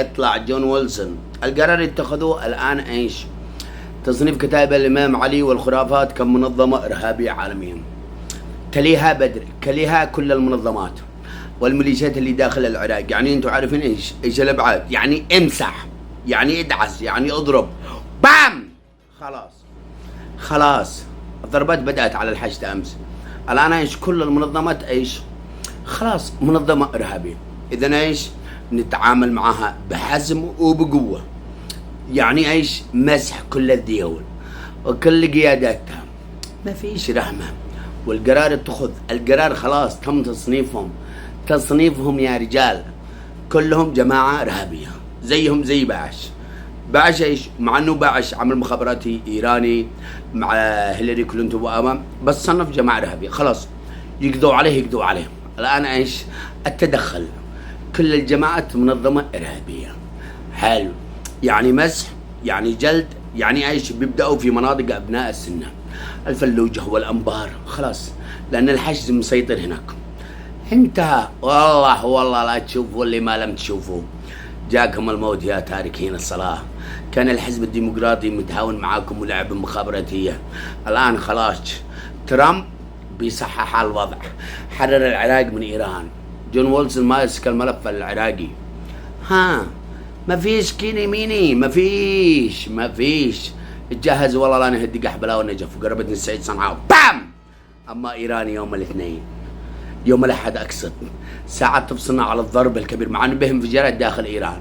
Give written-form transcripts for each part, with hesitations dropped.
اطلع جون ويلسون. القرار اتخذوه الآن ايش؟ تصنيف كتائب الإمام علي والخرافات كمنظمة إرهابية عالميا. تليها بدر، تليها كل المنظمات والميليشيات اللي داخل العراق. يعني انتم عارفين ايش الابعاد؟ يعني امسح، يعني ادعس، يعني اضرب، بام، خلاص الضربات بدأت على الحشد امس. الان ايش؟ كل المنظمات ايش؟ خلاص منظمة ارهابية. اذا ايش؟ نتعامل معها بحزم وبقوة. يعني ايش؟ مسح كل الديول وكل قياداتها، ما فيش رحمة. والقرار اتخذ، القرار خلاص تم تصنيفهم يا رجال، كلهم جماعة إرهابية زيهم زي باعش ايش؟ مع انه باعش عمل مخابراتي ايراني مع هيلاري كلينتون وامام، بس صنف جماعة إرهابية. خلاص يقضوا عليه. الان ايش؟ التدخل، كل الجماعات منظمة إرهابية. حلو، يعني مسح، يعني جلد، يعني ايش؟ بيبدأوا في مناطق ابناء السنة، الفلوجة والأنبار، خلاص لأن الحشد مسيطر هناك. انتهى. والله لا تشوفوا اللي ما لم تشوفوه. جاكم الموت يا تاركين الصلاة. كان الحزب الديمقراطي متعاون معاكم ولعب مخابراتية. الآن خلاص ترامب بيصحح الوضع، حرر العراق من إيران. جون ويلسون ماسك الملف العراقي. ما فيش كيني ميني، ما فيش. اتجهز والله لا نهدي قحبلة والنجف وقربتني السعيد صنعاء، بام. اما ايران يوم الاثنين، يوم الاحد اقصد، ساعات تفصلنا على الضرب الكبير، مع انه به انفجارات داخل ايران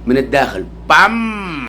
من الداخل، بام.